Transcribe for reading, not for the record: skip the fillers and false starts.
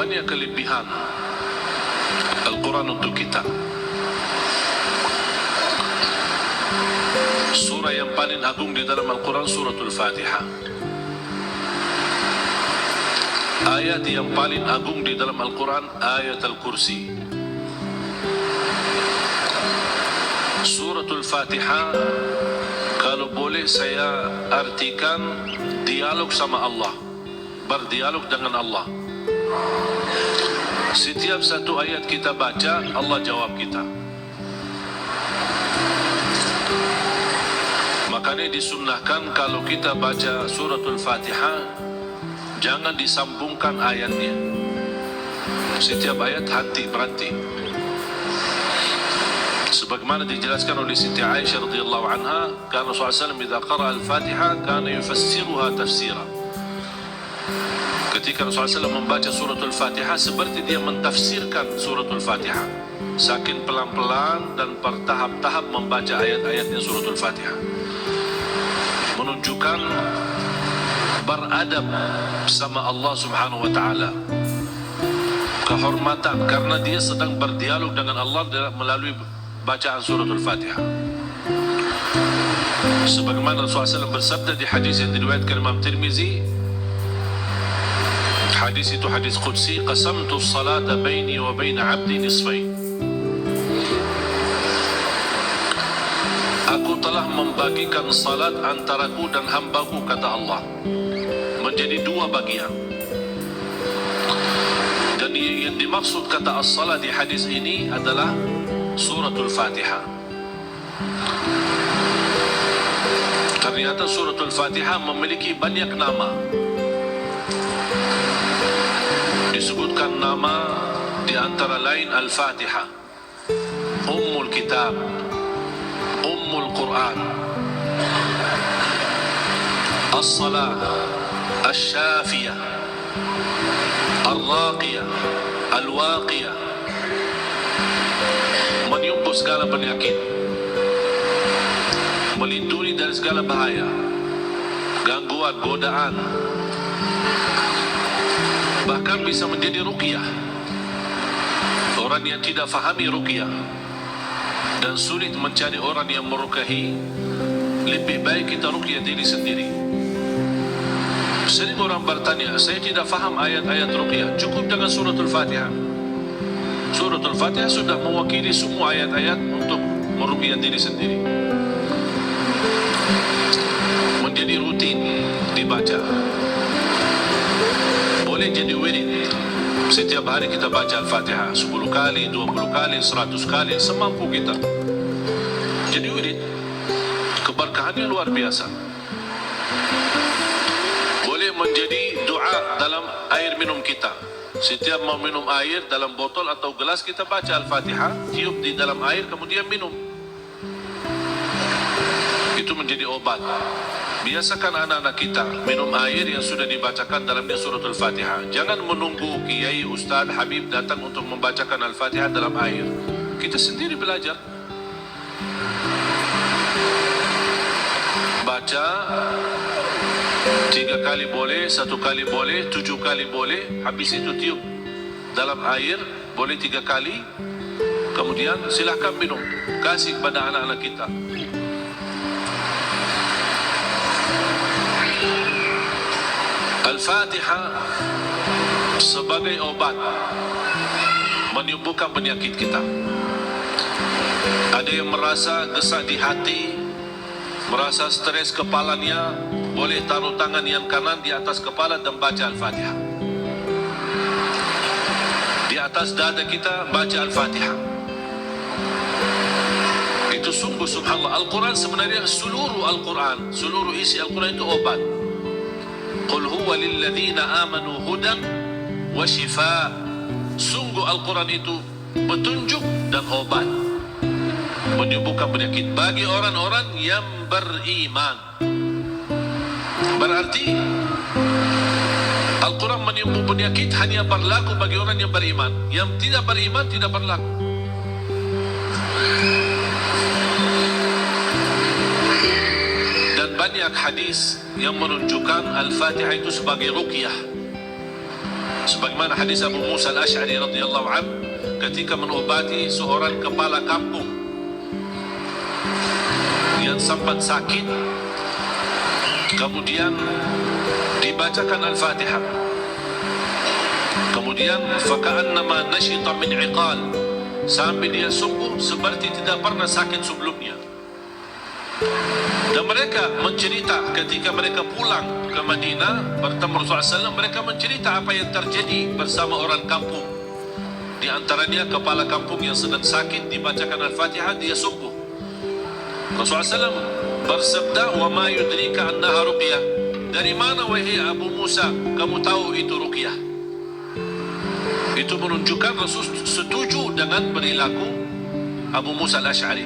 banyak kelebihan Al-Quran untuk kita. Surah yang paling agung di dalam Al-Quran Suratul Fatihah. Ayat yang paling agung di dalam Al-Quran ayat Al-Kursi. Suratul Fatihah, kalau boleh saya artikan dialog sama Allah, berdialog dengan Allah. Setiap satu ayat kita baca, Allah jawab kita. Makanya disunnahkan kalau kita baca suratul Fatihah, jangan disambungkan ayatnya. Setiap ayat berhenti. Sebagaimana dijelaskan oleh Siti Aisyah radhiyallahu anha, kana Rasulullah SAW idza qara'a al-Fatihah kana yufassiruha tafsira. Ketika Rasulullah SAW membaca suratul Fatihah, seperti dia mentafsirkan suratul Fatihah. Saking pelan-pelan dan bertahap-tahap membaca ayat-ayatnya suratul Fatihah, menunjukkan beradab sama Allah Subhanahu wa taala, kehormatan, karena dia sedang berdialog dengan Allah melalui bacaan suratul Fatihah. Sebagaimana Rasulullah SAW bersabda di hadis yang diriwayatkan Imam Tirmizi, hadis itu hadis qudsi, qasamtu as-salata baini wa baina 'abdi nisfain. Aku telah membagikan salat antaraku dan hambaku, kata Allah, menjadi dua bagian. Dan yang dimaksud kata as-salat di hadis ini adalah suratul Fatihah. Ternyata suratul Fatihah memiliki banyak nama. Disebutkan nama di antara lain Al-Fatihah, Ummul Kitab, Ummul Quran, As-Salah, Asy-Syafiyah, Ar-Raqiyah, Al-Waqiyah, menyembuh segala penyakit, melindungi dari segala bahaya, gangguan, godaan, bahkan bisa menjadi ruqyah. Orang yang tidak fahami ruqyah dan sulit mencari orang yang meruqyahi, lebih baik kita ruqyah diri sendiri. Sering orang bertanya, saya tidak faham ayat-ayat ruqyah, cukup dengan suratul Fatihah. Suratul Fatihah sudah mewakili semua ayat-ayat untuk meruqyah diri sendiri, menjadi rutin dibaca. Boleh jadi wirid. Setiap hari kita baca Al-Fatihah 10 kali, 20 kali, 100 kali, semampu kita. Jadi wirid, keberkahannya luar biasa. Boleh menjadi doa dalam air minum kita. Setiap mau minum air dalam botol atau gelas, kita baca Al-Fatihah, tiup di dalam air, kemudian minum. Itu menjadi obat. Biasakan anak-anak kita minum air yang sudah dibacakan dalamnya suratul Fatihah. Jangan menunggu kiai, ustaz, habib datang untuk membacakan Al-Fatihah dalam air. Kita sendiri belajar. Baca 3 kali boleh, 1 kali boleh, 7 kali boleh. Habis itu tiup dalam air, boleh 3 kali. Kemudian silahkan minum. Kasih kepada anak-anak kita. Al-Fatihah sebagai obat menyembuhkan penyakit kita. Ada yang merasa gesak di hati, merasa stres kepalanya, boleh taruh tangan yang kanan di atas kepala dan baca Al-Fatihah. Di atas dada kita baca Al-Fatihah. Itu sungguh subhanallah. Al-Quran sebenarnya seluruh Al-Quran, seluruh isi Al-Quran itu obat. Qul huwa lilladzina amanu hudan wa shifa. Sungguh Al-Quran itu petunjuk dan obat, menyembuhkan penyakit bagi orang-orang yang beriman. Berarti Al-Quran menyembuh penyakit hanya berlaku bagi orang yang beriman. Yang tidak beriman tidak berlaku. Dan banyak hadis yang menunjukkan Al-Fatihah itu sebagai ruqyah. Sebagaimana hadis Abu Musa al-Ash'ari radhiyallahu anhu ketika mengobati seorang kepala kampung yang sempat sakit, kemudian dibacakan Al-Fatihah, kemudian faka'annama nashita min iqal, sampai dia sembuh seperti tidak pernah sakit sebelumnya. Dan mereka mencerita ketika mereka pulang ke Madinah bertemu Rasulullah SAW, mereka mencerita apa yang terjadi bersama orang kampung. Di antaranya kepala kampung yang sedang sakit, dibacakan Al-Fatihah, dia sembuh. Rasulullah SAW bersabda, wa ma yudrika annaha ruqyah, dari mana wahai Abu Musa kamu tahu itu ruqyah? Itu menunjukkan Rasul setuju dengan perilaku Abu Musa al-Ash'ari.